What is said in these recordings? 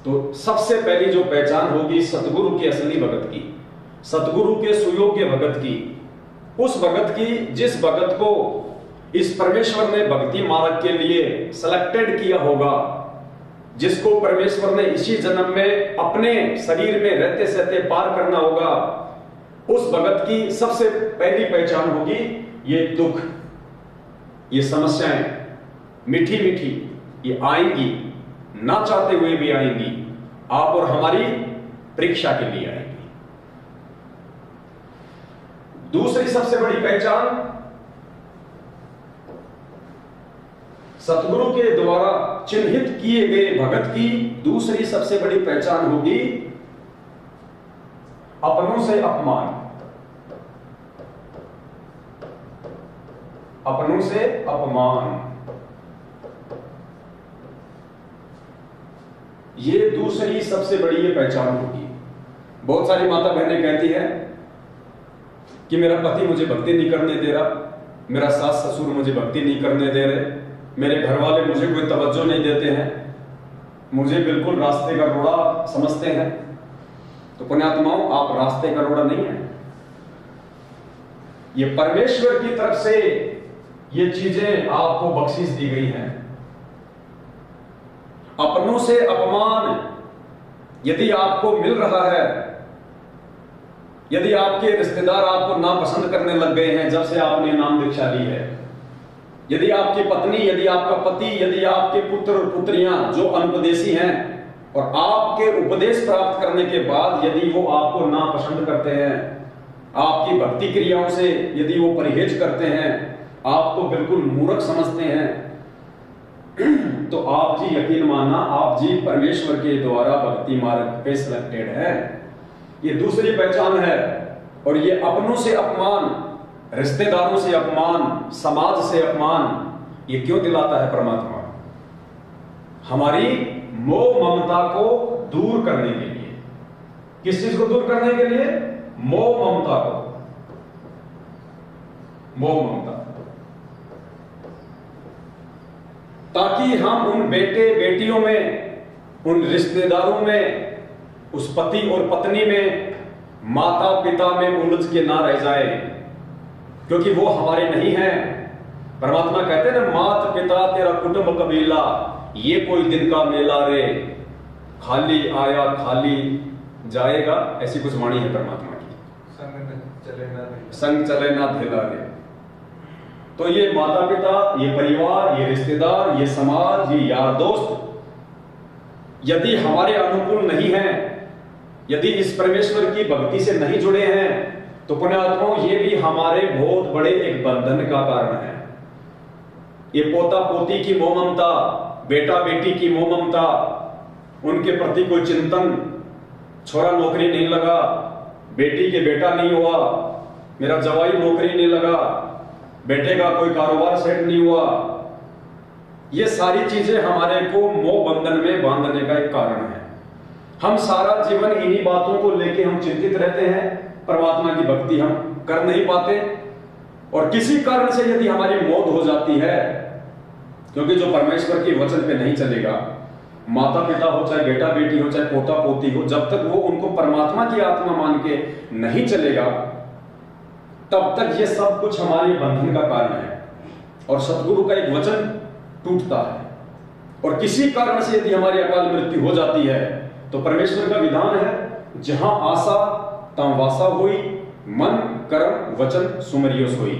तो सबसे पहली जो पहचान होगी सतगुरु के असली भगत की, सतगुरु के सुयोग्य भगत की, उस भगत की जिस भगत को इस परमेश्वर ने भक्ति मार्ग के लिए सेलेक्टेड किया होगा, जिसको परमेश्वर ने इसी जन्म में अपने शरीर में रहते सहते पार करना होगा, उस भगत की सबसे पहली पहचान होगी ये दुख, ये समस्याएं मीठी मीठी ये आएंगी, ना चाहते हुए भी आएंगी, आप और हमारी परीक्षा के लिए आएंगी। दूसरी सबसे बड़ी पहचान सतगुरु के द्वारा चिन्हित किए गए भगत की दूसरी सबसे बड़ी पहचान होगी अपनों से अपमान, अपनों से अपमान। ये दूसरी सबसे बड़ी ये पहचान होगी। बहुत सारी माता बहनें कहती हैं कि मेरा पति मुझे भक्ति नहीं करने दे रहा, मेरा सास ससुर मुझे भक्ति नहीं करने दे रहे, मेरे घर वाले मुझे कोई तवज्जो नहीं देते हैं, मुझे बिल्कुल रास्ते का रोड़ा समझते हैं। तो पुण्यात्माओं, आप रास्ते का रोड़ा नहीं है, ये परमेश्वर की तरफ से ये चीजें आपको बख्शिश दी गई हैं। अपनों से अपमान यदि आपको मिल रहा है, यदि आपके रिश्तेदार आपको नापसंद करने लग गए हैं जब से आपने नाम दीक्षा ली है, यदि आपकी पत्नी, यदि आपका पति, यदि आपके पुत्र और पुत्रियां जो अनुपदेशी हैं और आपके उपदेश प्राप्त करने के बाद यदि वो आपको नापसंद करते हैं, आपकी भक्ति क्रियाओं से यदि वो परहेज करते हैं, आपको बिल्कुल मूर्ख समझते हैं, तो आप जी यकीन मानना, आप जी परमेश्वर के द्वारा भक्ति मार्ग पे सिलेक्टेड है। ये दूसरी पहचान है। और ये अपनों से अपमान, रिश्तेदारों से अपमान, समाज से अपमान, ये क्यों दिलाता है परमात्मा? हमारी मोह ममता को दूर करने के लिए। किस चीज को दूर करने के लिए? मोह ममता को, मोह ममता, ताकि हम उन बेटे बेटियों में, उन रिश्तेदारों में, उस पति और पत्नी में, माता पिता में उलझ के ना रह जाए, क्योंकि वो हमारे नहीं हैं। परमात्मा कहते हैं ना, माता पिता तेरा कुटुंब कबीला, ये कोई दिन का मेला रे, खाली आया खाली जाएगा, ऐसी कुछ वाणी है परमात्मा की। संग चले ना धेला रे। तो ये माता पिता, ये परिवार, ये रिश्तेदार, ये समाज, ये यार दोस्त यदि हमारे अनुकूल नहीं हैं, यदि इस परमेश्वर की भक्ति से नहीं जुड़े हैं, तो पुण्यात्माओं ये भी हमारे बहुत बड़े एक बंधन का कारण है। ये पोता पोती की मोह ममता, बेटा बेटी की मोह ममता, उनके प्रति कोई चिंतन, छोरा नौकरी नहीं लगा, बेटी के बेटा नहीं हुआ, मेरा जवाई नौकरी नहीं लगा, बेटे का कोई कारोबार सेट नहीं हुआ, ये सारी चीजें हमारे को मोह बंधन में बांधने का एक कारण है। हम सारा जीवन इन्हीं बातों को लेके हम चिंतित रहते हैं, परमात्मा की भक्ति हम कर नहीं पाते। और किसी कारण से यदि हमारी मौत हो जाती है, क्योंकि जो परमेश्वर के वचन पे नहीं चलेगा, माता पिता हो, चाहे बेटा बेटी हो, चाहे पोता पोती हो, जब तक वो उनको परमात्मा की आत्मा मान के नहीं चलेगा, तब तक ये सब कुछ हमारे बंधन का कारण है। और सतगुरु का एक वचन टूटता है, और किसी कारण से यदि हमारी अकाल मृत्यु हो जाती है, तो परमेश्वर का विधान है, जहां आशा तहां वासा हुई, मन कर्म वचन सुमरियो सोई।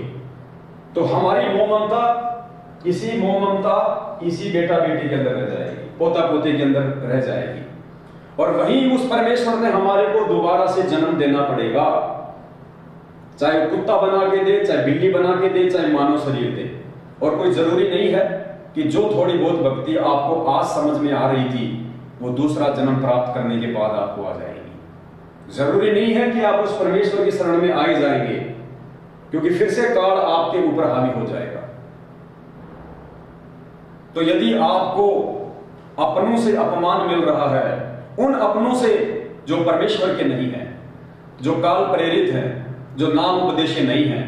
तो हमारी मोह ममता, इसी मोह ममता इसी बेटा बेटी के अंदर रह जाएगी, पोता पोते के अंदर रह जाएगी, और वहीं उस परमेश्वर ने हमारे को दोबारा से जन्म देना पड़ेगा, चाहे कुत्ता बना के दे, चाहे बिल्ली बना के दे, चाहे मानव शरीर दे। और कोई जरूरी नहीं है कि जो थोड़ी बहुत भक्ति आपको आज समझ में आ रही थी, वो दूसरा जन्म प्राप्त करने के बाद आपको आ जाएगी। जरूरी नहीं है कि आप उस परमेश्वर की शरण में आ ही जाएंगे, क्योंकि फिर से काल आपके ऊपर हावी हो जाएगा। तो यदि आपको अपनों से अपमान मिल रहा है, उन अपनों से जो परमेश्वर के नहीं है, जो काल प्रेरित हैं, जो नाम उपदेश नहीं है,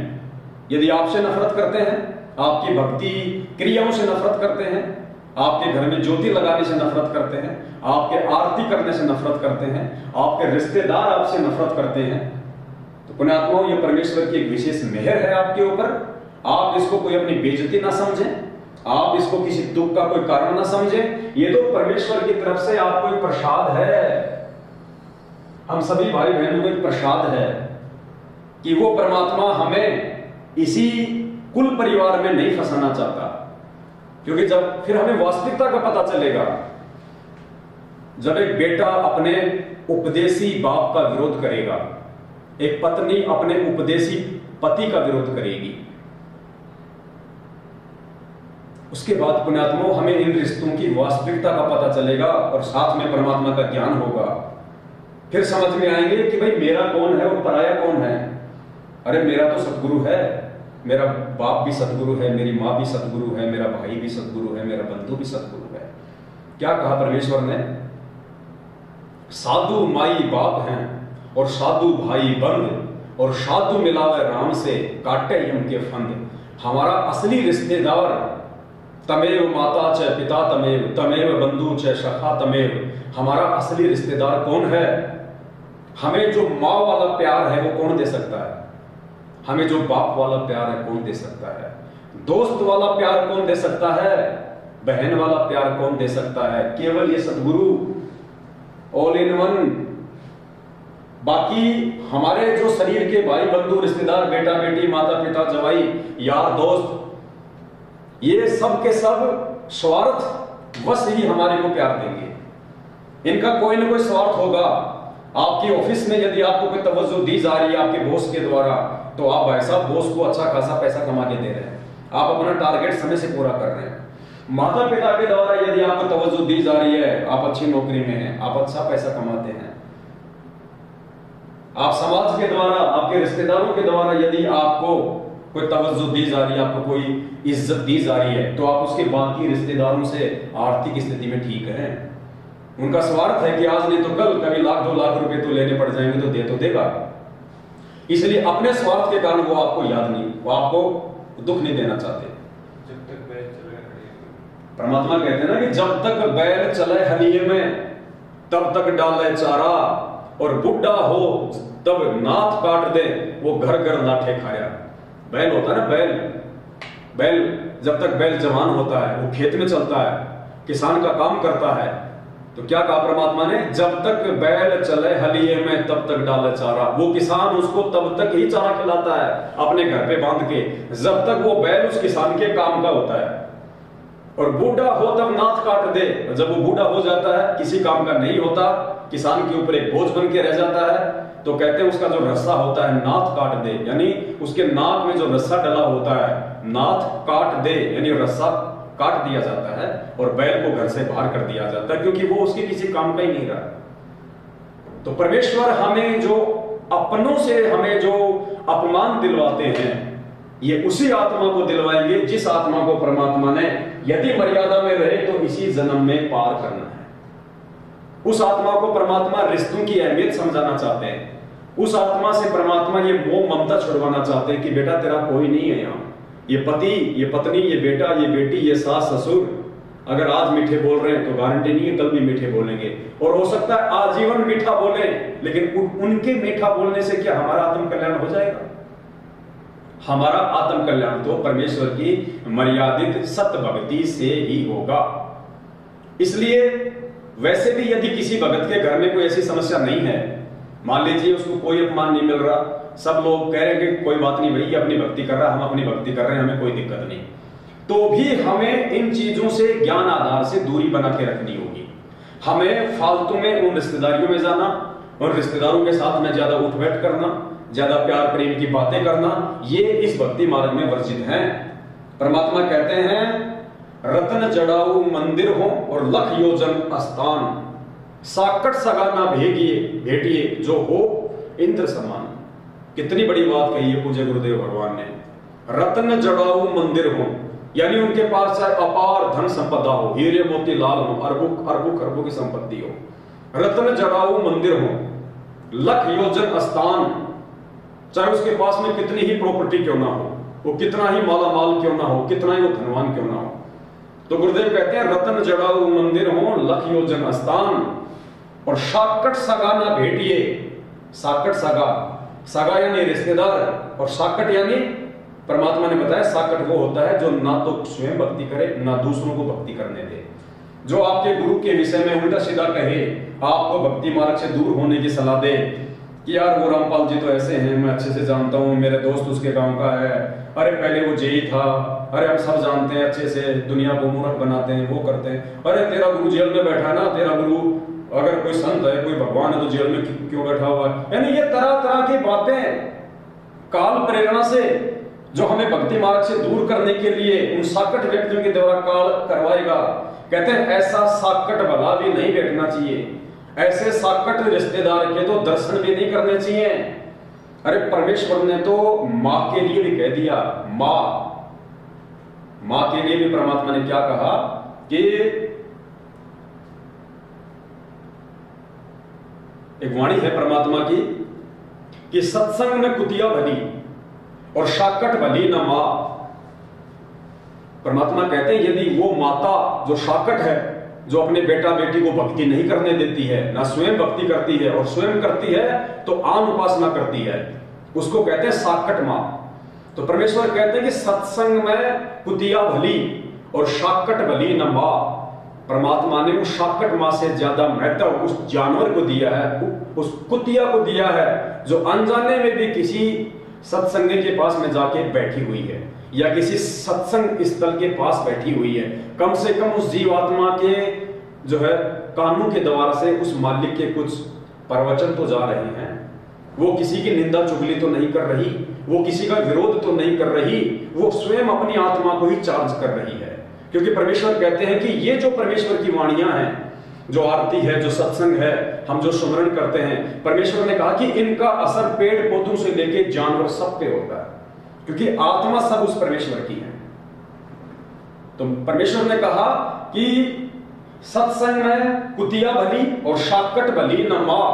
यदि आपसे नफरत करते हैं, आपकी भक्ति क्रियाओं से नफरत करते हैं, आपके घर में ज्योति लगाने से नफरत करते हैं, आपके आरती करने से नफरत करते हैं, आपके रिश्तेदार आपसे नफरत करते हैं, तो पुण्यात्माओं ये परमेश्वर की एक विशेष मेहर है आपके ऊपर। आप इसको कोई अपनी बेइज्जती ना समझें, आप इसको किसी दुख का कोई कारण ना समझें। ये तो परमेश्वर की तरफ से आपको एक प्रसाद है, हम सभी भाई बहनों को एक प्रसाद है कि वो परमात्मा हमें इसी कुल परिवार में नहीं फंसाना चाहता। क्योंकि जब फिर हमें वास्तविकता का पता चलेगा, जब एक बेटा अपने उपदेशी बाप का विरोध करेगा, एक पत्नी अपने उपदेशी पति का विरोध करेगी, उसके बाद पुण्यात्माओं हमें इन रिश्तों की वास्तविकता का पता चलेगा और साथ में परमात्मा का ज्ञान होगा। फिर समझ में आएंगे कि भाई मेरा कौन है और पराया कौन है। अरे मेरा तो सतगुरु है, मेरा बाप भी सतगुरु है, मेरी माँ भी सतगुरु है, मेरा भाई भी सतगुरु है, मेरा बंधु भी सतगुरु है। क्या कहा परमेश्वर ने? साधु माई बाप हैं और साधु भाई बंद, और साधु मिलावे राम से काटे यम के फंद। हमारा असली रिश्तेदार तमेव माता च पिता तमेव, तमेव बंधु च सखा तमेव। हमारा असली रिश्तेदार कौन है? हमें जो माँ वाला प्यार है वो कौन दे सकता है? हमें जो बाप वाला प्यार है कौन दे सकता है? दोस्त वाला प्यार कौन दे सकता है? बहन वाला प्यार कौन दे सकता है? केवल ये सतगुरु, ऑल इन वन। बाकी हमारे जो शरीर के भाई बंधु रिश्तेदार, बेटा बेटी, माता पिता, जवाई, यार दोस्त, ये सब के सब स्वार्थ वश ही हमारे को प्यार देंगे। इनका कोई ना कोई स्वार्थ होगा। आपकी ऑफिस में यदि आपको कोई तवज्जो दी जा रही है आपके बॉस के द्वारा, तो आप भाई साहब बॉस को अच्छा खासा पैसा कमा के दे रहे हैं, आप अपना टारगेट समय से पूरा कर रहे हैं। माता पिता के द्वारा यदि आपको तवज्जो दी जा रही है, आप अच्छी नौकरी में हैं, आप अच्छा पैसा कमाते हैं, आप समाज के द्वारा, आपके रिश्तेदारों के द्वारा यदि आपको कोई तवज्जो दी जा रही है, आपको कोई इज्जत दी जा रही है, तो आप उसके बाकी रिश्तेदारों से आर्थिक स्थिति में ठीक हैं। उनका स्वार्थ है कि आज नहीं तो कल कभी लाख 2 लाख रुपए तो लेने पड़ जाएंगे, तो दे तो देगा। इसलिए अपने स्वार्थ के कारण वो आपको याद नहीं, वो आपको दुख नहीं देना चाहते। जब तक बैल चले परमात्मा कहते हैं ना कि जब तक बैल चले हलिये में तब तक डाले चारा, और बुढ़ा हो तब नाथ काट दे, वो घर घर लाठे खाया। बैल होता है ना, बैल जब तक बैल जवान होता है, वो खेत में चलता है, किसान का काम करता है, तो क्या कहा परमात्मा ने? जब तक बैल चले हलिये में तब तक डाले चारा। वो किसान उसको तब तक ही चारा खिलाता है अपने घर पे बांध के, जब तक वो बैल उस किसान के काम का होता है। और बूढ़ा हो तब नाथ काट दे, जब वो बूढ़ा हो जाता है, किसी काम का नहीं होता, किसान के ऊपर एक बोझ बन के रह जाता है, तो कहते हैं उसका जो रस्सा होता है नाथ काट दे, यानी उसके नाक में जो रस्सा डला होता है नाथ काट दे, यानी रस्सा काट दिया जाता है और बैल को घर से बाहर कर दिया जाता है, क्योंकि वो उसके किसी काम का ही नहीं रहा। तो परमेश्वर हमें जो अपनों से हमें जो अपमान दिलवाते हैं, ये उसी आत्मा को दिलवाएंगे जिस आत्मा को परमात्मा ने यदि मर्यादा में रहे तो इसी जन्म में पार करना है। उस आत्मा को परमात्मा रिश्तों की अहमियत समझाना चाहते हैं। उस आत्मा से परमात्मा ये मोह ममता छुड़वाना चाहते हैं कि बेटा तेरा कोई नहीं है यहाँ। ये पति, ये पत्नी, ये बेटा, ये बेटी, ये सास ससुर, अगर आज मीठे बोल रहे हैं तो गारंटी नहीं है कल भी मीठे बोलेंगे, और हो सकता है आजीवन मीठा बोले, लेकिन उनके मीठा बोलने से क्या हमारा आत्म कल्याण हो जाएगा? हमारा आत्म कल्याण तो परमेश्वर की मर्यादित सत्य भक्ति से ही होगा। इसलिए वैसे भी यदि किसी भगत के घर में कोई ऐसी समस्या नहीं है, मान लीजिए उसको कोई अपमान नहीं मिल रहा, सब लोग कह रहे हैं कि कोई बात नहीं भाई, अपनी भक्ति कर रहा है, हम अपनी भक्ति कर रहे हैं, हमें कोई दिक्कत नहीं, तो भी हमें इन चीजों से ज्ञान आधार से दूरी बना के रखनी होगी। हमें फालतू में उन रिश्तेदारियों में जाना, उन रिश्तेदारों के साथ में ज्यादा उठ बैठ करना, ज्यादा प्यार प्रेम की बातें करना, ये इस भक्ति मार्ग में वर्जित है। परमात्मा कहते हैं रत्न जड़ाऊ मंदिर हो और लख योजन स्थान, साकट सगाना भेटिए जो हो इंद्र समान। कितनी बड़ी बात कही है पूज्य गुरुदेव भगवान ने। रत्न जड़ाऊ मंदिर हो, यानी उनके पास चाहे अपार धन संपदा हो, हीरे मोती लाल हो, अरबों खरबों की संपत्ति हो, रत्न जड़ाऊ मंदिर हो, लख योजन स्थान, चाहे उसके पास में कितनी ही प्रॉपर्टी क्यों ना हो, वो कितना ही माला माल क्यों ना हो, कितना ही वो धनवान क्यों ना हो, तो गुरुदेव कहते हैं रतन जड़ाऊ मंदिर हो लख योजन स्थान, और साकट सगा ना भेटिए। साकट सगा, सगा यानी रिश्तेदार, और साकट यानी परमात्मा ने बताया साकट वो होता है जो ना तो स्वयं भक्ति करे ना दूसरों को भक्ति करने दे, जो आपके गुरु के विषय में उल्टा सीधा कहे, आपको भक्ति मार्ग से दूर होने की सलाह दे कि यार वो रामपाल जी तो ऐसे हैं, मैं अच्छे से जानता हूँ, मेरे दोस्त उसके गांव का है, अरे पहले वो जेई था, अरे हम सब जानते हैं अच्छे से, दुनिया को मूर्ख बनाते हैं, वो करते हैं, अरे तेरा गुरु जेल में बैठा है ना, तेरा गुरु अगर कोई संत है, कोई भगवान है तो जेल में क्यों बैठा हुआ है। यानी ये तरह तरह की बातें काल प्रेरणा से जो हमें भक्ति मार्ग से दूर करने के लिए उन साकट व्यक्तियों के द्वारा काल करवाएगा। कहते हैं ऐसा साकट भला भी नहीं बैठना चाहिए, ऐसे साकट रिश्तेदार के तो दर्शन भी नहीं करने चाहिए। अरे परमेश्वर ने तो मां के लिए भी कह दिया, मां के लिए भी परमात्मा ने क्या कहा कि एक वाणी है परमात्मा की कि सत्संग में कुतिया भली और साकट भली न मां। परमात्मा कहते हैं यदि वो माता जो साकट है, जो अपने बेटा बेटी को भक्ति नहीं करने देती है, ना स्वयं भक्ति करती है, और स्वयं करती है तो आन उपासना करती है, उसको कहते हैं साकट मां। तो परमेश्वर कहते हैं कि सत्संग में कुतिया भली और साकट भली न मां। परमात्मा ने उस साकट मां से ज्यादा महत्व उस जानवर को दिया है, उस कुतिया को दिया है, जो अनजाने में भी किसी सत्संग के पास में जाके बैठी हुई है या किसी सत्संग स्थल के पास बैठी हुई है। कम से कम उस जीवात्मा के जो है कानों के द्वारा से उस मालिक के कुछ प्रवचन तो जा रहे हैं, वो किसी की निंदा चुगली तो नहीं कर रही, वो किसी का विरोध तो नहीं कर रही, वो स्वयं अपनी आत्मा को ही चार्ज कर रही है। क्योंकि परमेश्वर कहते हैं कि ये जो परमेश्वर की वाणियां हैं, जो आरती है, जो सत्संग है, हम जो सुमरण करते हैं, परमेश्वर ने कहा कि इनका असर पेड़ पौधों से लेके जानवर सब पे होता है, क्योंकि आत्मा सब उस परमेश्वर की है। तो परमेश्वर ने कहा कि सत्संग में कुतिया भली और साकट भली न मां।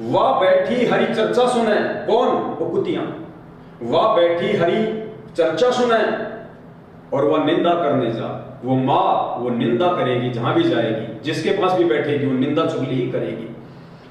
वह बैठी हरि चर्चा सुने, कौन? वो कुतिया। वह बैठी हरि चर्चा सुने और वह निंदा करने जा। वो मां वो निंदा करेगी, जहां भी जाएगी, जिसके पास भी बैठेगी वो निंदा चुगली ही करेगी।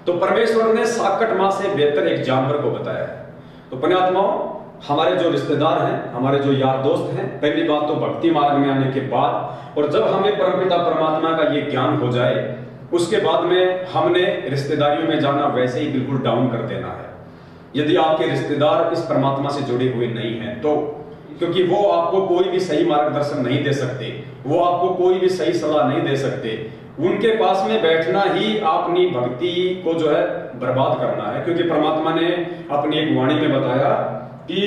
तो परमेश्वर ने साकट मां से बेहतर एक जानवर को बताया है। तो पुण्यात्माओं, हमारे जो रिश्तेदार हैं, हमारे जो यार दोस्त हैं, पहली बात तो भक्ति मार्ग में आने के बाद, और जब हमें परमपिता परमात्मा का ये ज्ञान हो जाए, उसके बाद में हमने रिश्तेदारियों में जाना वैसे ही बिल्कुल डाउन कर देना है। यदि आपके रिश्तेदार इस परमात्मा से जुड़े हुए नहीं हैं तो, क्योंकि वो आपको कोई भी सही मार्गदर्शन नहीं दे सकते, वो आपको कोई भी सही सलाह नहीं दे सकते, उनके पास में बैठना ही अपनी भक्ति को जो है बर्बाद करना है। क्योंकि परमात्मा ने अपनी एक वाणी में बताया कि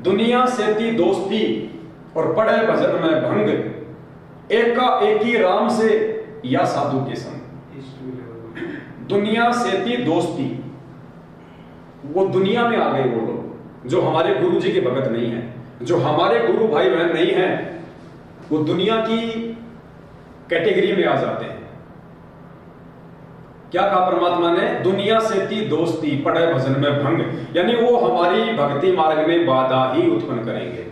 दुनिया से थी दोस्ती और पड़े भजन में भंग, एका एक ही राम से या साधु के संग। दुनिया से थी दोस्ती, वो दुनिया में आ गए वो लोग जो हमारे गुरु जी के भगत नहीं है, जो हमारे गुरु भाई बहन नहीं है, वो दुनिया की कैटेगरी में आ जाते हैं। क्या कहा परमात्मा ने? दुनिया से थी दोस्ती पड़े भजन में भंग, यानी वो हमारी भक्ति मार्ग में बाधा ही उत्पन्न करेंगे।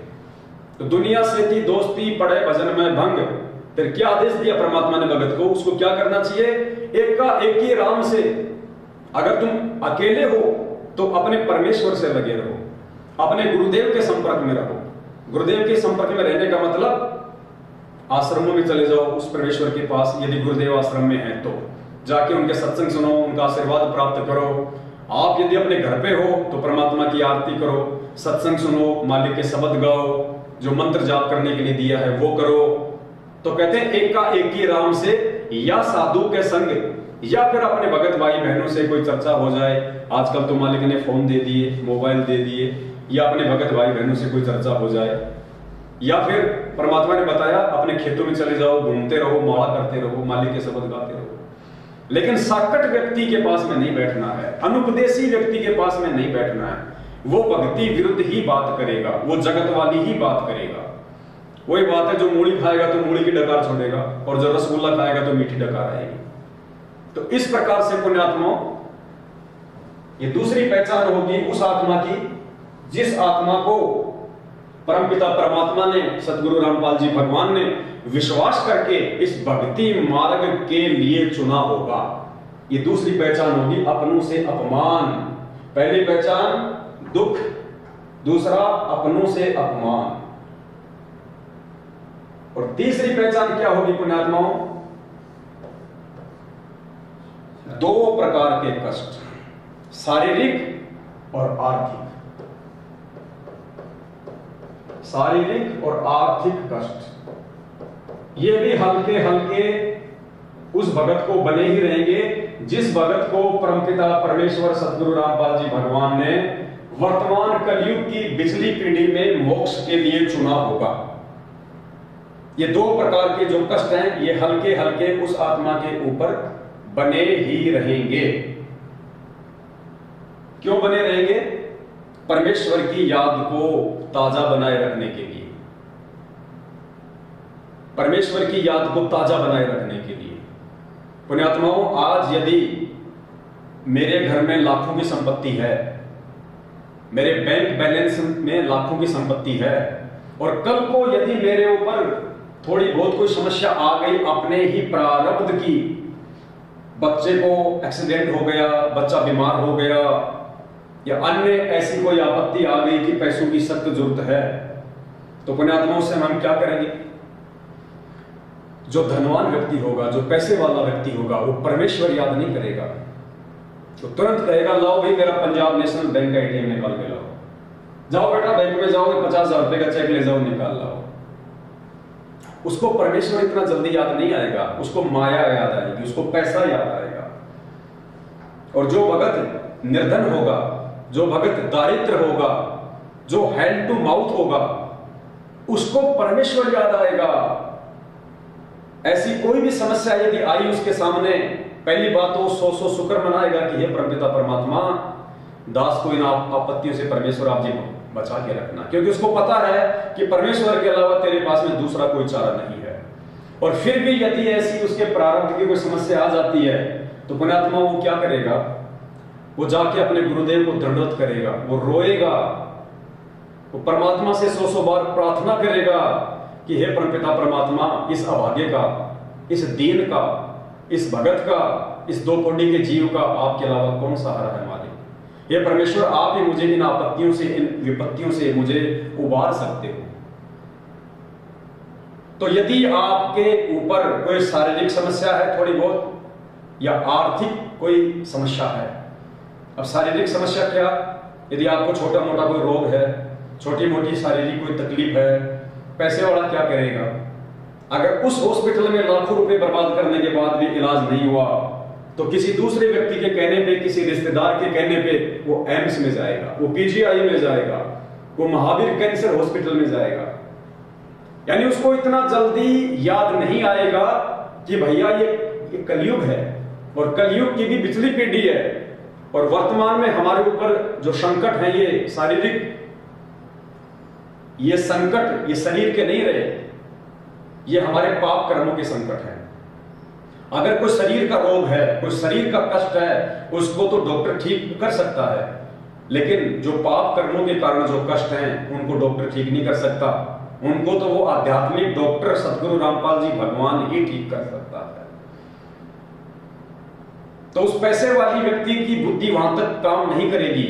तो दुनिया से थी दोस्ती पड़े भजन में भंग, फिर क्या आदेश दिया परमात्मा ने भगत को? उसको क्या करना चाहिए? एक का एक ही राम से। अगर तुम अकेले हो तो अपने परमेश्वर से लगे रहो, अपने गुरुदेव के संपर्क में रहो। गुरुदेव के संपर्क में रहने का मतलब आश्रमों में चले जाओ उस परमेश्वर के पास, यदि गुरुदेव आश्रम में है तो जाके उनके सत्संग सुनो, उनका आशीर्वाद प्राप्त करो। आप यदि अपने घर पे हो तो परमात्मा की आरती करो, सत्संग सुनो, मालिक के शब्द गाओ, जो मंत्र जाप करने के लिए दिया है वो करो। तो कहते हैं एक का एक ही राम से या साधु के संग, या फिर अपने भगत भाई बहनों से कोई चर्चा हो जाए। आजकल तो मालिक ने फोन दे दिए, मोबाइल दे दिए, या अपने भगत भाई बहनों से कोई चर्चा हो जाए, या फिर परमात्मा ने बताया अपने खेतों में चले जाओ, घूमते रहो, माला करते रहो, मालिक के शब्द गाते रहो। लेकिन साकट व्यक्ति के पास में नहीं बैठना है, अनुपदेशी व्यक्ति के पास में नहीं बैठना है। वो भक्ति विरुद्ध ही बात करेगा, वो जगत वाली ही बात करेगा। वही बात है, जो मूली खाएगा तो मूली की डकार छोड़ेगा, और जो रसगुल्ला खाएगा तो मीठी डकार आएगी। तो इस प्रकार से पुण्यात्माओं, ये दूसरी पहचान होगी उस आत्मा की जिस आत्मा को परमपिता परमात्मा ने, सदगुरु रामपाल जी भगवान ने विश्वास करके इस भक्ति मार्ग के लिए चुना होगा। ये दूसरी पहचान होगी, अपनों से अपमान। पहली पहचान दुख, दूसरा अपनों से अपमान, और तीसरी पहचान क्या होगी पुण्यात्माओं? दो प्रकार के कष्ट, शारीरिक और आर्थिक। शारीरिक और आर्थिक कष्ट ये भी हल्के हल्के उस भगत को बने ही रहेंगे जिस भगत को परमपिता परमेश्वर सदगुरु रामपाल जी भगवान ने वर्तमान कलयुग की बिछली पीढ़ी में मोक्ष के लिए चुना होगा। ये दो प्रकार के जो कष्ट हैं ये हल्के हल्के उस आत्मा के ऊपर बने ही रहेंगे। क्यों बने रहेंगे? परमेश्वर की याद को ताजा बनाए रखने के लिए, परमेश्वर की याद को ताजा बनाए रखने के लिए। पुण्यात्माओं, आज यदि मेरे घर में लाखों की संपत्ति है, मेरे बैंक बैलेंस में लाखों की संपत्ति है, और कल को यदि मेरे ऊपर थोड़ी बहुत कोई समस्या आ गई अपने ही प्रारब्ध की, बच्चे को एक्सीडेंट हो गया, बच्चा बीमार हो गया, या अन्य ऐसी कोई आपत्ति आ गई कि पैसों की सख्त जरूरत है, तो पुण्यात्माओं से हम क्या करेंगे? जो धनवान व्यक्ति होगा, जो पैसे वाला व्यक्ति होगा, वो परमेश्वर याद नहीं करेगा, तो तुरंत कहेगा लाओ भाई मेरा पंजाब नेशनल बैंक का एटीएम निकाल के लाओ, जाओ बेटा बैंक में जाओगे 50,000 रुपए का चेक ले जाओ, निकाल लाओ। उसको परमेश्वर इतना जल्दी याद नहीं आएगा, उसको माया याद आएगी, उसको पैसा याद आएगा। और जो भगत निर्धन होगा, जो भगत दारिद्र होगा, जो हैंड टू माउथ होगा, उसको परमेश्वर याद आएगा। ऐसी कोई भी समस्या यदि आई उसके सामने, पहली बात तो 100 शुक्र मनाएगा कि हे परमपिता परमात्मा, दास को इन आपत्तियों से परमेश्वर आप जी बचा के रखना, क्योंकि उसको पता है कि परमेश्वर के अलावा तेरे पास में दूसरा कोई चारा नहीं है। और फिर भी यदि ऐसी उसके प्रारब्ध की कोई समस्या आ जाती है तो पुण्यात्मा वो क्या करेगा? वो जाके अपने गुरुदेव को दंडवत करेगा, वो रोएगा, वो परमात्मा से 100 बार प्रार्थना करेगा कि हे परमपिता परमात्मा, इस अभागे का, इस दीन का, इस भगत का, इस दो कोटि के जीव का आपके अलावा कौन सहारा है मालिक? हे परमेश्वर, आप ही मुझे इन आपत्तियों से, इन विपत्तियों से मुझे उबार सकते हो। तो यदि आपके ऊपर कोई शारीरिक समस्या है थोड़ी बहुत, या आर्थिक कोई समस्या है, अब शारीरिक समस्या क्या? यदि आपको छोटा मोटा कोई रोग है, छोटी मोटी शारीरिक कोई तकलीफ है, पैसे वाला क्या करेगा? अगर उस हॉस्पिटल में लाखों रुपए बर्बाद करने के बाद भी इलाज नहीं हुआ तो किसी दूसरे व्यक्ति के कहने पे, किसी रिश्तेदार के कहने पे वो एम्स में जाएगा, वो पीजीआई में जाएगा, वो महावीर कैंसर हॉस्पिटल में जाएगा। यानी उसको इतना जल्दी याद नहीं आएगा कि भैया ये कलयुग है, और कलयुग की भी पिछली पीढ़ी है, और वर्तमान में हमारे ऊपर जो संकट है ये शारीरिक, ये संकट ये शरीर के नहीं रहे, ये हमारे पाप कर्मों के संकट है। अगर कोई शरीर का रोग है, कोई शरीर का कष्ट है, उसको तो डॉक्टर ठीक कर सकता है, लेकिन जो पाप कर्मों के कारण जो कष्ट हैं उनको डॉक्टर ठीक नहीं कर सकता। उनको तो वो आध्यात्मिक डॉक्टर सदगुरु रामपाल जी भगवान ही ठीक कर सकता है। तो उस पैसे वाली व्यक्ति की बुद्धि वहां तक काम नहीं करेगी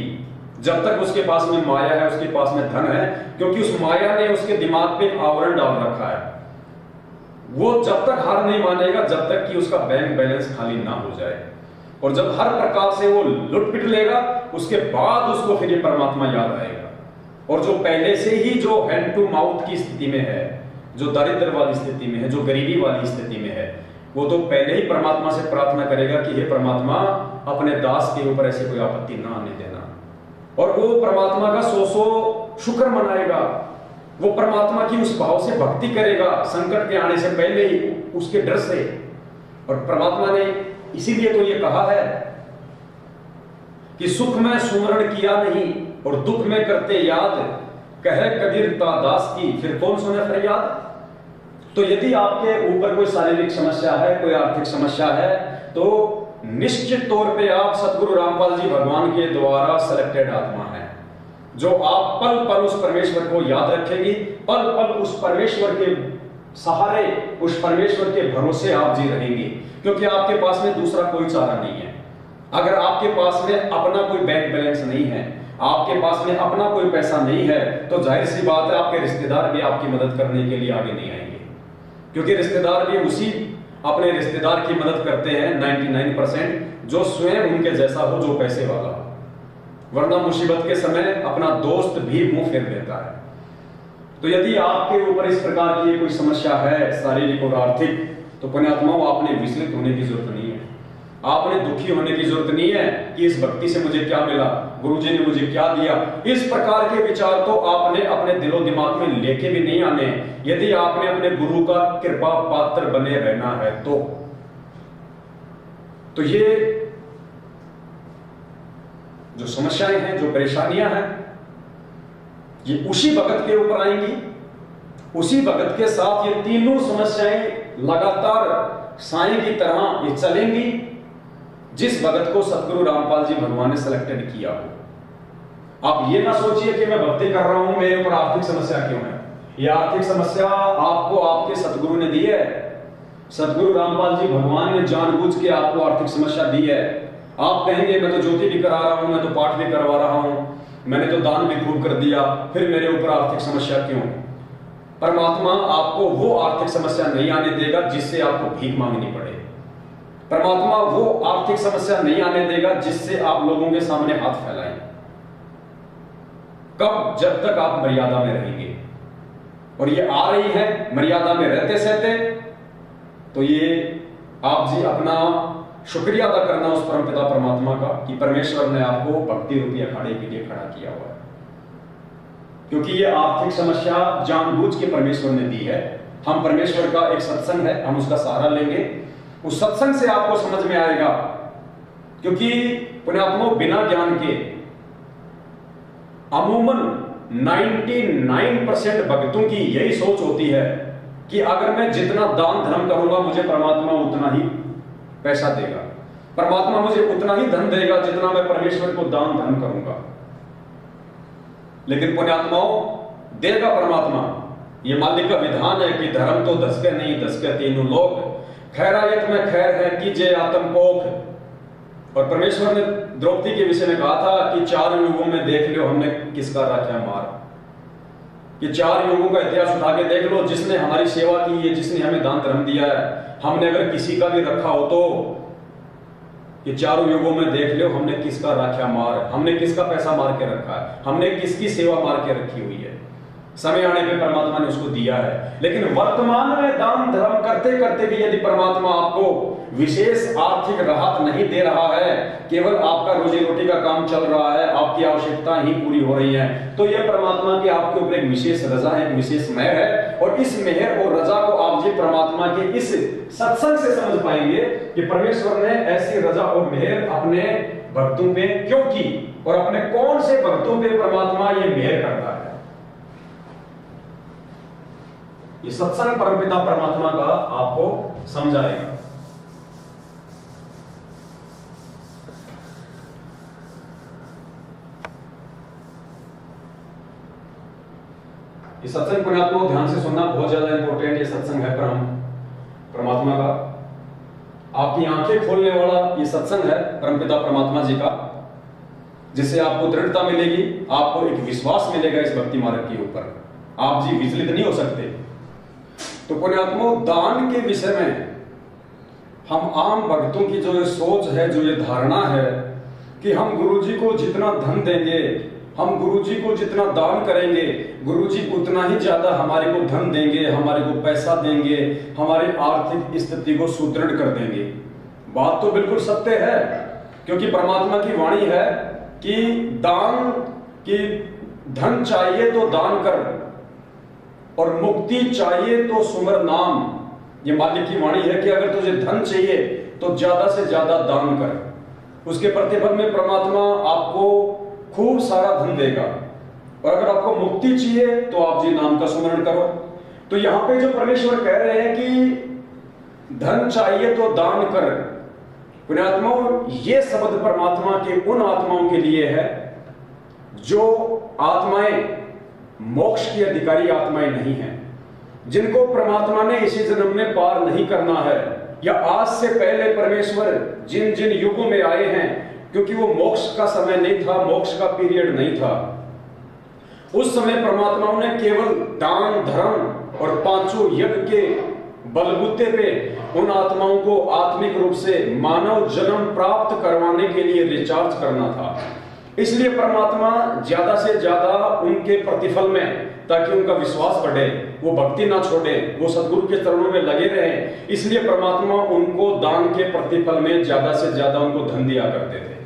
जब तक उसके पास में माया है, उसके पास में धन है, क्योंकि उस माया ने उसके दिमाग पे आवरण डाल रखा है। वो जब तक हार नहीं मानेगा जब तक कि उसका बैंक बैलेंस खाली ना हो जाए, और जब हर प्रकार से वो लुट पिट लेगा उसके बाद उसको फिर ये परमात्मा याद आएगा। और जो पहले से ही जो हैंड टू माउथ की स्थिति में है, जो दारिद्र वाली स्थिति में है, जो गरीबी वाली स्थिति में है, वो तो पहले ही परमात्मा से प्रार्थना करेगा कि हे परमात्मा, अपने दास के ऊपर ऐसी कोई आपत्ति ना आने देना। और वो परमात्मा का 100 शुक्र मनाएगा, वो परमात्मा की उस भाव से भक्ति करेगा संकट के आने से पहले ही, उसके डर से। और परमात्मा ने इसीलिए तो ये कहा है कि सुख में सुमरण किया नहीं और दुख में करते याद, कहे कबीर ता दास की फिर कौन सुने फरियाद। तो यदि आपके ऊपर कोई शारीरिक समस्या है, कोई आर्थिक समस्या है, तो निश्चित तौर पे आप सदगुरु रामपाल जी भगवान के द्वारा सिलेक्टेड आत्मा है। जो आप पल पल उस परमेश्वर को याद रखेंगी, पल पल उस परमेश्वर के सहारे, उस परमेश्वर के भरोसे आप जी रहेंगे, क्योंकि आपके पास में दूसरा कोई चारा नहीं है। अगर आपके पास में अपना कोई बैंक बैलेंस नहीं है, आपके पास में अपना कोई पैसा नहीं है, तो जाहिर सी बात है आपके रिश्तेदार भी आपकी मदद करने के लिए आगे नहीं आएंगे, क्योंकि रिश्तेदार भी उसी अपने रिश्तेदार की मदद करते हैं 99% जो स्वयं उनके जैसा हो, जो पैसे वाला हो। वरना मुसीबत के समय अपना दोस्त भी मुंह फेर देता है। तो यदि आपके ऊपर इस प्रकार की कोई समस्या है, शारीरिक और आर्थिक, तो पुण्यात्माओं आपने विचलित होने की जरूरत नहीं है, आपने दुखी होने की जरूरत नहीं है कि इस भक्ति से मुझे क्या मिला, गुरुजी ने मुझे क्या दिया। इस प्रकार के विचार तो आपने अपने दिलो दिमाग में लेके भी नहीं आने, यदि आपने अपने गुरु का कृपा पात्र बने रहना है तो ये जो समस्याएं हैं, जो परेशानियां हैं, ये उसी भगत के ऊपर आएंगी, उसी भगत के साथ ये तीनों समस्याएं लगातार साईं की तरह ये चलेंगी, जिस भगत को सतगुरु रामपाल जी भगवान ने सिलेक्टेड किया हो। आप ये ना सोचिए कि मैं भक्ति कर रहा हूं, मेरे ऊपर आर्थिक समस्या क्यों है। ये आर्थिक समस्या आपको आपके सतगुरु ने दी है। सतगुरु रामपाल जी भगवान ने जानबूझ के आपको आर्थिक समस्या दी है। आप कहेंगे मैं तो ज्योति भी करा रहा हूं, मैं तो पाठ भी करवा रहा हूं, मैंने तो दान भी खूब कर दिया, फिर मेरे ऊपर आर्थिक समस्या क्यों। परमात्मा आपको वो आर्थिक समस्या नहीं आने देगा जिससे आपको भीख मांगनी पड़े। परमात्मा वो आर्थिक समस्या नहीं आने देगा जिससे आप लोगों के सामने हाथ फैलाएं। कब? जब तक आप मर्यादा में रहेंगे। और ये आ रही है मर्यादा में रहते सहते, तो ये आप जी अपना शुक्रिया अदा करना उस परमपिता परमात्मा का कि परमेश्वर ने आपको भक्ति रूपी अखाड़े के लिए खड़ा किया हुआ है। क्योंकि ये आर्थिक समस्या जानबूझ के परमेश्वर ने दी है। हम परमेश्वर का एक सत्संग है, हम उसका सहारा लेंगे, उस सत्संग से आपको समझ में आएगा। क्योंकि पुण्यात्माओं बिना ज्ञान के अमूमन 99% भक्तों की यही सोच होती है कि अगर मैं जितना दान धर्म करूंगा मुझे परमात्मा उतना ही पैसा देगा, परमात्मा मुझे उतना ही धन देगा जितना मैं परमेश्वर को दान धर्म करूंगा। लेकिन पुण्यात्माओं देगा परमात्मा, ये मालिक का विधान है कि धर्म तो दसके नहीं दसके तीनों लोग, खैरायत में खैर है कीजिए आत्म पोख। और परमेश्वर ने द्रौपदी के विषय में कहा था कि 4 युगों में देख लो हमने किसका रखा मार, कि 4 युगों का इतिहास उठा के देख लो, जिसने हमारी सेवा की है, जिसने हमें दान धर्म दिया है, हमने अगर किसी का भी रखा हो तो ये 4 युगों में देख लो हमने किसका रखा मार, हमने किसका पैसा मार के रखा है, हमने किसकी सेवा मार के रखी हुई है। समय आने पे परमात्मा ने उसको दिया है। लेकिन वर्तमान में दान धर्म करते करते भी यदि परमात्मा आपको विशेष आर्थिक राहत नहीं दे रहा है, केवल आपका रोजी रोटी का काम चल रहा है, आपकी आवश्यकता ही पूरी हो रही है, तो यह परमात्मा की आपके ऊपर एक विशेष रजा है, एक विशेष मेहर है। और इस मेहर और रजा को आप जी परमात्मा के इस सत्संग से समझ पाएंगे कि परमेश्वर ने ऐसी रजा और मेहर अपने भक्तों पे क्यों की और अपने कौन से भक्तों पे परमात्मा ये मेहर करता है। ये सत्संग परमपिता परमात्मा का आपको समझाएगा। ये सत्संग पुण्यात्मा ध्यान से सुनना बहुत ज्यादा इंपॉर्टेंट ये सत्संग है परमात्मा का। आपकी आंखें खोलने वाला ये सत्संग है परमपिता परमात्मा जी का, जिससे आपको दृढ़ता मिलेगी, आपको एक विश्वास मिलेगा इस भक्ति मार्ग के ऊपर। आप जी विचलित नहीं हो सकते। तो पुण्यात्मा दान के विषय में हम आम भक्तों की जो ये सोच है, जो ये धारणा है कि हम गुरुजी को जितना धन देंगे, हम गुरुजी को जितना दान करेंगे, गुरुजी उतना ही ज्यादा हमारे को धन देंगे, हमारे को पैसा देंगे, हमारी आर्थिक स्थिति को सुदृढ़ कर देंगे। बात तो बिल्कुल सत्य है, क्योंकि परमात्मा की वाणी है कि दान की धन चाहिए तो दान कर और मुक्ति चाहिए तो सुमर नाम। ये मालिक की वाणी है कि अगर तुझे धन चाहिए तो ज्यादा से ज्यादा दान कर, उसके प्रतिफल में परमात्मा आपको खूब सारा धन देगा। और अगर आपको मुक्ति चाहिए तो आप जी नाम का सुमरण करो। तो यहां पे जो परमेश्वर कह रहे हैं कि धन चाहिए तो दान कर, पुण्यात्माओं ये शब्द परमात्मा के उन आत्माओं के लिए है जो आत्माएं मोक्ष की अधिकारी आत्माएं नहीं हैं, जिनको परमात्मा ने इसी जन्म में पार नहीं करना है, या आज से पहले परमेश्वर जिन जिन युगों में आए हैं, क्योंकि वो मोक्ष का समय नहीं था, मोक्ष का पीरियड नहीं था, उस समय परमात्माओं ने केवल दान धर्म और पांचों यज्ञ के बलबूते पे उन आत्माओं को आत्मिक रूप से मानव जन्म प्राप्त करवाने के लिए रिचार्ज करना था। इसलिए परमात्मा ज्यादा से ज्यादा उनके प्रतिफल में, ताकि उनका विश्वास बढ़े, वो भक्ति ना छोड़े, वो सदगुरु के चरणों में लगे रहें, इसलिए परमात्मा उनको दान के प्रतिफल में ज्यादा से ज्यादा उनको धन दिया करते थे।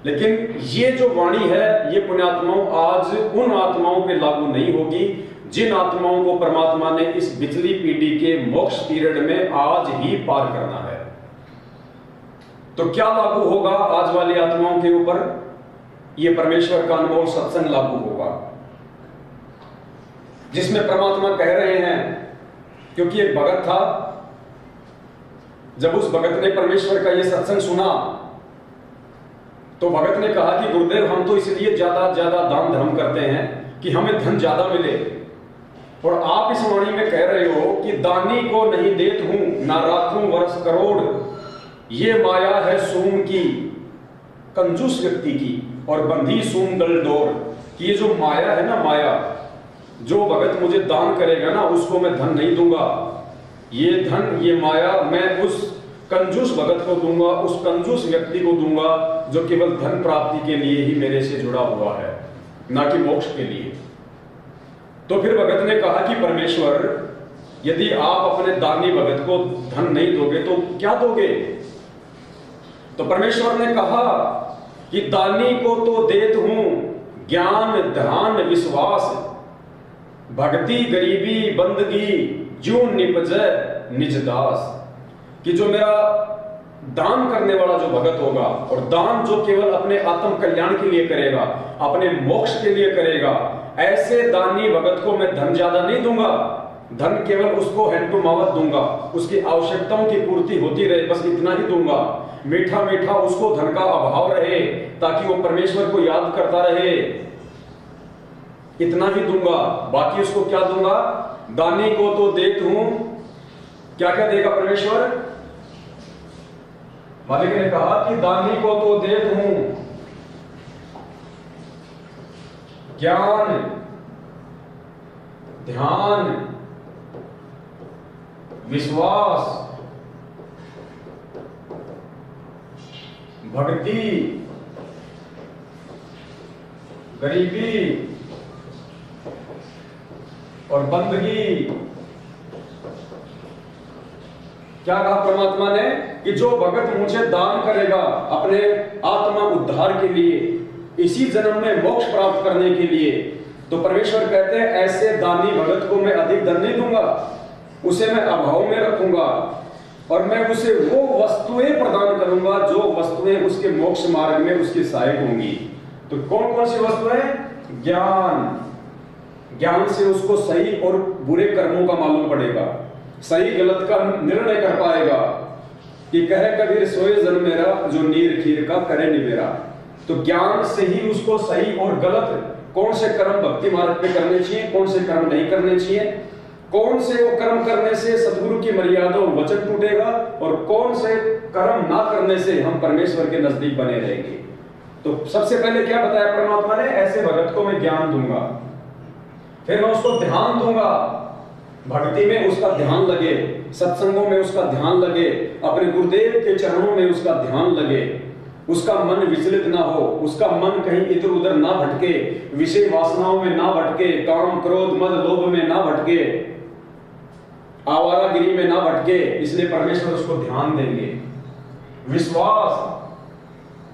लेकिन ये जो वाणी है, ये पुण्यात्माओं आज उन आत्माओं पे लागू नहीं होगी जिन आत्माओं को परमात्मा ने इस पिछली पीढ़ी के मोक्ष पीरियड में आज ही पार करना है। तो क्या लागू होगा आज वाली आत्माओं के ऊपर? ये परमेश्वर का अनमोल सत्संग लागू होगा, जिसमें परमात्मा कह रहे हैं, क्योंकि एक भगत था, जब उस भगत ने परमेश्वर का यह सत्संग सुना तो भगत ने कहा कि गुरुदेव, हम तो इसलिए ज्यादा ज्यादा दान धर्म करते हैं कि हमें धन ज्यादा मिले, और आप इस वाणी में कह रहे हो कि दानी को नहीं देत हूं ना राखूं वर्ष करोड़, ये माया है सूम की कंजूस व्यक्ति की और बंधी सूम दल डोर। कि ये जो माया है ना, माया, जो भगत मुझे दान करेगा ना उसको मैं धन नहीं दूंगा, ये धन ये माया मैं उस कंजूस भगत को दूंगा, उस कंजूस व्यक्ति को दूंगा जो केवल धन प्राप्ति के लिए ही मेरे से जुड़ा हुआ है, ना कि मोक्ष के लिए। तो फिर भगत ने कहा कि परमेश्वर, यदि आप अपने दानी भगत को धन नहीं दोगे तो क्या दोगे? तो परमेश्वर ने कहा कि दानी को तो देत हूं ज्ञान ध्यान विश्वास, भक्ति गरीबी बंदगी ज्यों निपजे निज दास। कि जो मेरा दान करने वाला जो भगत होगा, और दान जो केवल अपने आत्म कल्याण के लिए करेगा, अपने मोक्ष के लिए करेगा, ऐसे दानी भगत को मैं धन ज्यादा नहीं दूंगा, धन केवल उसको हैंड टू माउथ दूंगा, उसकी आवश्यकताओं की पूर्ति होती रहे, बस इतना ही दूंगा। मीठा मीठा उसको धन का अभाव रहे ताकि वो परमेश्वर को याद करता रहे, इतना ही दूंगा। बाकी उसको क्या दूंगा? दानी को तो देत हूं, क्या क्या देगा परमेश्वर? मालिक ने कहा कि दानी को तो देत हूं ज्ञान ध्यान विश्वास भक्ति गरीबी और बंदगी। क्या कहा परमात्मा ने? कि जो भगत मुझे दान करेगा अपने आत्मा उद्धार के लिए, इसी जन्म में मोक्ष प्राप्त करने के लिए, तो परमेश्वर कहते हैं ऐसे दानी भगत को मैं अधिक धन नहीं दूंगा, उसे मैं अभाव में रखूंगा, और मैं उसे वो वस्तुएं प्रदान करूंगा जो वस्तुएं उसके मोक्ष मार्ग में उसकी सहायक होंगी। तो कौन कौन सी वस्तुएं? ज्ञान, ज्ञान से उसको सही और बुरे कर्मों का मालूम पड़ेगा, सही गलत का निर्णय कर पाएगा। कि कहे कबीर सोए जन मेरा, जो नीर खीर का करे नहीं मेरा। तो ज्ञान से ही उसको सही और गलत, कौन से कर्म भक्ति मार्ग पे करने चाहिए, कौन से कर्म नहीं करने चाहिए, कौन से वो कर्म करने से सदगुरु की मर्यादा और वचन टूटेगा, और कौन से कर्म ना करने से हम परमेश्वर के नजदीक बने रहेंगे। तो सबसे पहले क्या बताया परमात्मा ने? ऐसे भगत को मैं ज्ञान दूंगा, फिर मैं उसको ध्यान दूंगा, भक्ति में उसका ध्यान लगे, सत्संगों में उसका ध्यान लगे, अपने गुरुदेव के चरणों में उसका ध्यान लगे, उसका मन विचलित ना हो, उसका मन कहीं इधर उधर ना भटके, विषय वासनाओं में ना भटके, काम क्रोध मद लोभ में ना भटके, आवारागिरी में ना भटके। इसलिए परमेश्वर उसको ध्यान देंगे। विश्वास,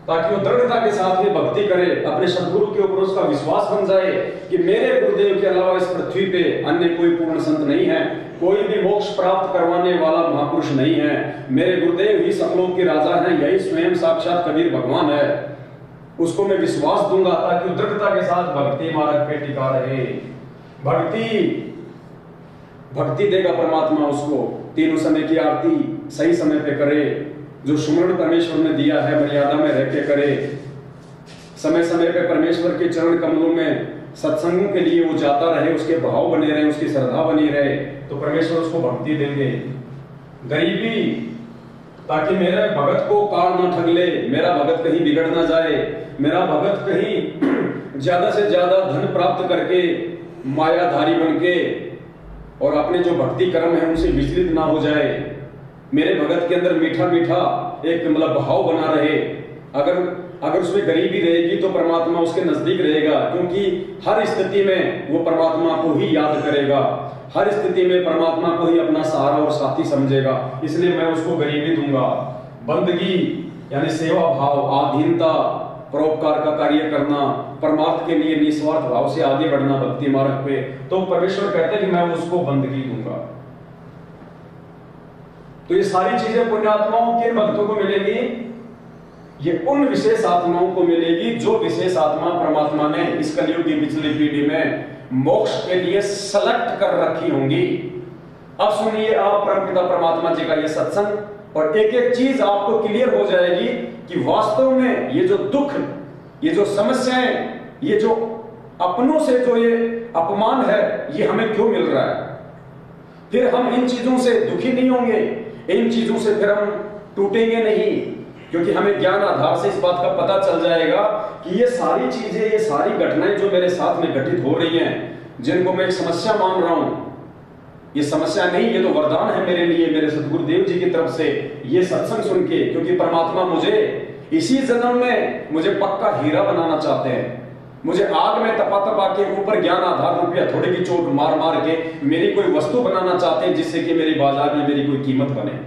ताकि वो दृढ़ता के साथ में भक्ति करे, अपने सदगुरु के ऊपर उसका विश्वास बन जाए कि मेरे गुरुदेव के अलावा इस पृथ्वी पे अन्य कोई पूर्ण संत नहीं है, कोई भी मोक्ष प्राप्त करवाने वाला महापुरुष नहीं है, मेरे गुरुदेव ही सकलों के राजा हैं, यही स्वयं साक्षात कबीर भगवान है। उसको मैं विश्वास दूंगा ताकि वो दृढ़ता के साथ भक्ति मार्ग पे टिका रहे। भक्ति देगा परमात्मा उसको, तीनों समय की आरती सही समय पे करे, जो सुमरण परमेश्वर ने दिया है मर्यादा में रह के करे, समय समय पे परमेश्वर के चरण कमलों में सत्संगों के लिए वो जाता रहे, उसके भाव बने रहे, उसकी श्रद्धा बनी रहे, तो परमेश्वर उसको भक्ति देंगे। गरीबी, ताकि मेरे भगत को काल ना ठग ले, मेरा भगत कहीं बिगड़ ना जाए, मेरा भगत कहीं ज्यादा से ज्यादा धन प्राप्त करके मायाधारी बन के और अपने जो भक्ति कर्म है उनसे विचलित ना हो जाए, मेरे भगत के अंदर मीठा मीठा एक मतलब भाव बना रहे। अगर उसमें गरीबी रहेगी तो परमात्मा उसके नजदीक रहेगा, क्योंकि हर स्थिति में वो परमात्मा को ही याद करेगा, हर स्थिति में परमात्मा को ही अपना सहारा और साथी समझेगा। इसलिए मैं उसको गरीबी दूंगा। बंदगी यानी सेवा भाव, आधीनता, परोपकार का कार्य करना, परमार्थ के लिए निस्वार्थ भाव से आगे बढ़ना भक्ति मार्ग पे, तो परमेश्वर कहते हैं कि मैं उसको बंदगी दूंगा। तो ये सारी चीजें पुण्यात्माओं के भक्तों को मिलेगी, ये उन विशेष आत्माओं को मिलेगी जो विशेष आत्मा परमात्मा ने इस कलयुग की पिछली पीढ़ी में मोक्ष के लिए सेलेक्ट कर रखी होंगी। अब सुनिए आप परमपिता परमात्मा जी का ये सत्संग, और एक एक चीज आपको क्लियर हो जाएगी कि वास्तव में ये जो दुख, ये जो समस्याएं, ये जो अपनों से जो ये अपमान है, ये हमें क्यों मिल रहा है। फिर हम इन चीजों से दुखी नहीं होंगे, इन चीजों से फिर हम टूटेंगे नहीं, क्योंकि हमें ज्ञान आधार से इस बात का पता चल जाएगा कि ये सारी चीजें, ये सारी घटनाएं जो मेरे साथ में घटित हो रही हैं, जिनको मैं एक समस्या मान रहा हूं, ये समस्या नहीं, ये तो वरदान है मेरे लिए, मेरे सतगुरुदेव जी की तरफ से ये सत्संग सुन के, क्योंकि परमात्मा मुझे इसी जन्म में मुझे पक्का हीरा बनाना चाहते हैं। मुझे आग में तपा तपा के ऊपर ज्ञान आधार रुपया थोड़े की चोट मार मार के मेरी कोई वस्तु बनाना चाहते हैं, जिससे कि मेरी बाजार में मेरी कोई कीमत बने।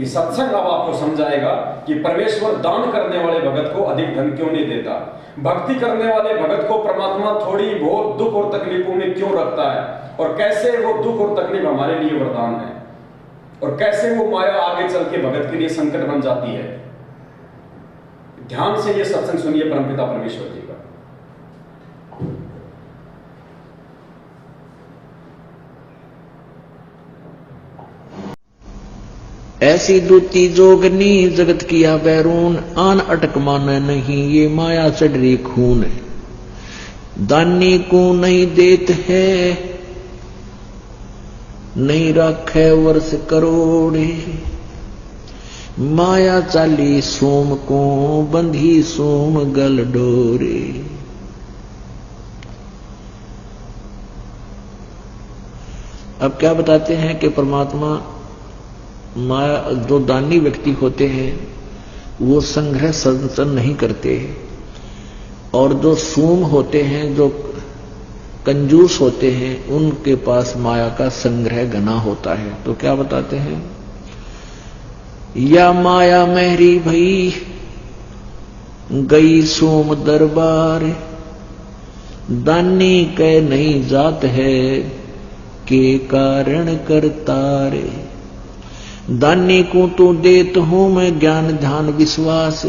ये सत्संग अब आपको समझाएगा कि परमेश्वर दान करने वाले भगत को अधिक धन क्यों नहीं देता, भक्ति करने वाले भगत को परमात्मा थोड़ी बहुत दुख और तकलीफों में क्यों रखता है, और कैसे वो दुख और तकलीफ हमारे लिए वरदान है, और कैसे वो माया आगे चल के भगत के लिए संकट बन जाती है। ध्यान से ये सत्संग सुनिए परमपिता परमेश्वर जी का। ऐसी दूती जोगनी जगत किया बैरून, आन अटक माने नहीं ये माया चढ़ी खून। दानी को नहीं देत है नहीं राखे वर्ष करोड़े, माया चाली सोम को बंधी सोम गल डोरे। अब क्या बताते हैं कि परमात्मा माया, जो दानी व्यक्ति होते हैं वो संग्रह संचन नहीं करते, और जो सूम होते हैं, जो कंजूस होते हैं, उनके पास माया का संग्रह घना होता है। तो क्या बताते हैं, या माया मेहरी भई गई सोम दरबार, दानी के नहीं जात है के कारण करतारे। दानी को तो देत हूं मैं ज्ञान ध्यान विश्वास,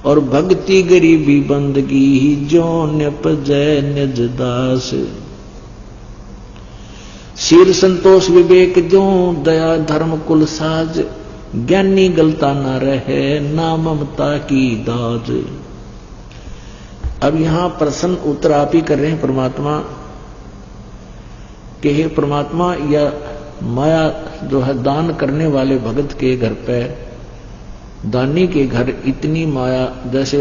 और भक्ति गरीबी बंदगी जो न्यपजय निज दास। शील संतोष विवेक जो दया धर्म कुल साज, ज्ञानी गलता न रहे ना ममता की दाज। अब यहां प्रश्न उत्तर आप ही कर रहे हैं परमात्मा कि हे परमात्मा, या माया जो है दान करने वाले भगत के घर पे, दानी के घर इतनी माया जैसे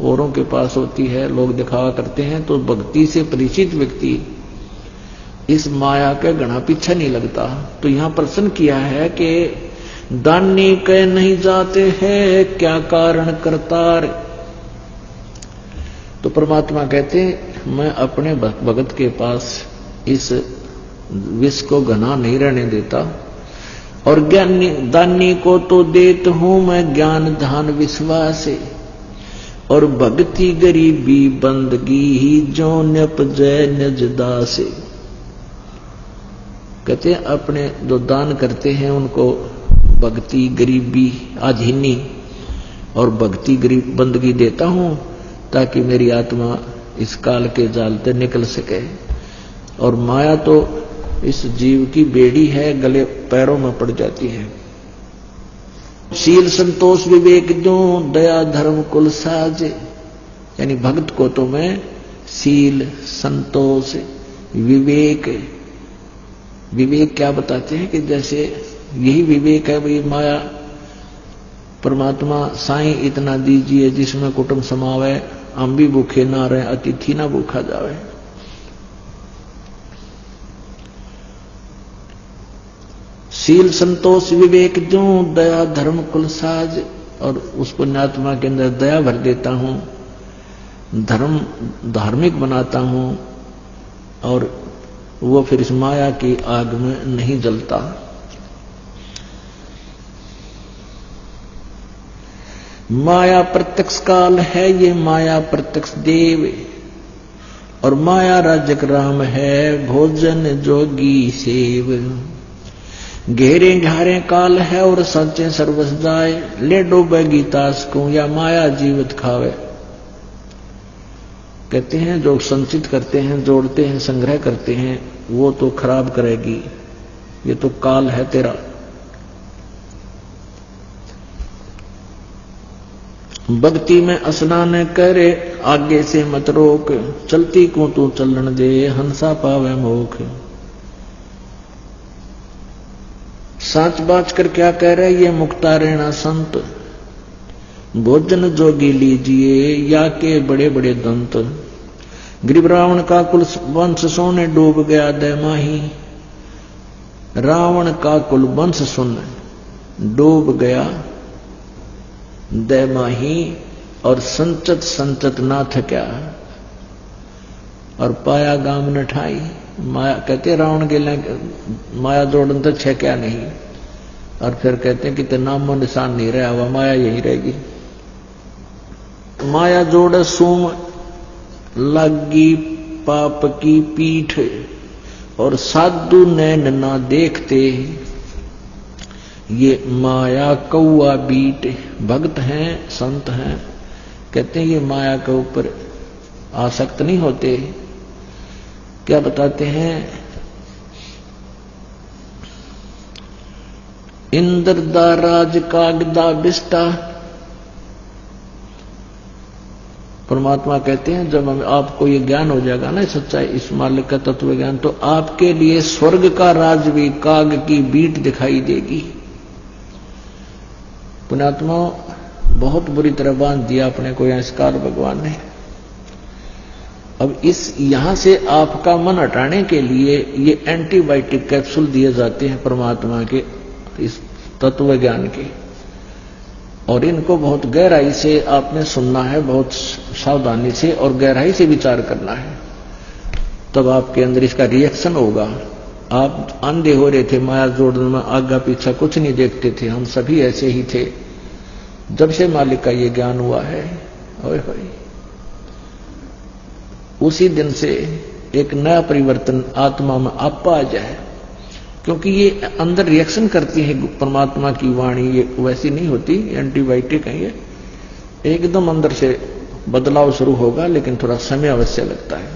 औरों के पास होती है, लोग दिखावा करते हैं, तो भक्ति से परिचित व्यक्ति इस माया के घना पीछे नहीं लगता। तो यहां प्रश्न किया है कि दानी के नहीं जाते हैं क्या कारण करतार। तो परमात्मा कहते हैं मैं अपने भगत के पास इस विष को घना नहीं रहने देता, और ज्ञानी दानी को तो देत हूं मैं ज्ञान ध्यान विश्वास, और भक्ति गरीबी बंदगी ही जो न्यपजय निज दास। कहते हैं अपने जो दान करते हैं उनको भक्ति गरीबी आधीनी और भक्ति गरीब बंदगी देता हूं, ताकि मेरी आत्मा इस काल के जाल से निकल सके। और माया तो इस जीव की बेड़ी है, गले पैरों में पड़ जाती है। शील संतोष विवेक जो दया धर्म कुल साज, यानी भक्त को तो मैं शील संतोष विवेक, विवेक क्या बताते हैं कि जैसे यही विवेक है भाई, माया परमात्मा साईं इतना दीजिए जिसमें कुटुंब समावे, हम भी भूखे ना रहे, अतिथि ना भूखा जावे। शील संतोष विवेक जो दया धर्म कुल साज, और उस पुण्यात्मा के अंदर दया भर देता हूं, धर्म धार्मिक बनाता हूं, और वो फिर इस माया की आग में नहीं जलता। माया प्रत्यक्ष काल है ये माया प्रत्यक्ष देव, और माया राजक राम है भोजन जोगी सेव। घेरे झारे काल है और सचे सर्वस जाए, ले डूबेगी ताश को या माया जीवित खावे। कहते हैं जो संचित करते हैं, जोड़ते हैं, संग्रह करते हैं, वो तो खराब करेगी, ये तो काल है तेरा। भक्ति में स्नान करे आगे से मत रोक, चलती को तू चलन दे हंसा पावे मोख। साच बाच कर क्या कह रहे ये मुक्ता रहना संत, भोजन जोगी लीजिए या के बड़े बड़े दंत। गरीब रावण का कुल वंश सोने डूब गया दैमाही, रावण का कुल वंश सुन डूब गया दैमाही, और संचत संचत ना थक्या और पाया गाम न ठाई। माया कहते रावण के लिए माया जोड़न तो छे क्या नहीं, और फिर कहते हैं कि ते नामो निशान नहीं रहा हुआ, माया यही रहेगी। माया जोड़ सूम लगी पाप की पीठ, और साधु नैन ना देखते, ये माया कौआ बीट। भक्त हैं संत हैं, कहते हैं ये माया के ऊपर आसक्त नहीं होते। क्या बताते हैं, इंद्र दा राज कागदा बिस्टा। परमात्मा कहते हैं जब आपको ये ज्ञान हो जाएगा ना सच्चाई, इस मालिक का तत्व ज्ञान, तो आपके लिए स्वर्ग का राज भी काग की बीट दिखाई देगी। पुण्यात्मा बहुत बुरी तरह बांध दिया अपने को यहां इस काल भगवान ने। अब इस यहां से आपका मन हटाने के लिए ये एंटीबायोटिक कैप्सूल दिए जाते हैं परमात्मा के इस तत्व ज्ञान के, और इनको बहुत गहराई से आपने सुनना है, बहुत सावधानी से और गहराई से विचार करना है, तब आपके अंदर इसका रिएक्शन होगा। आप अंधे हो रहे थे माया जोड़ने में, आगे पीछा कुछ नहीं देखते थे, हम सभी ऐसे ही थे। जब से मालिक का ये ज्ञान हुआ है, ओए होए, उसी दिन से एक नया परिवर्तन आत्मा में आपा आ जाए, क्योंकि ये अंदर रिएक्शन करती है परमात्मा की वाणी, ये वैसी नहीं होती, एंटीबायोटिक है ये, एकदम अंदर से बदलाव शुरू होगा, लेकिन थोड़ा समय अवश्य लगता है।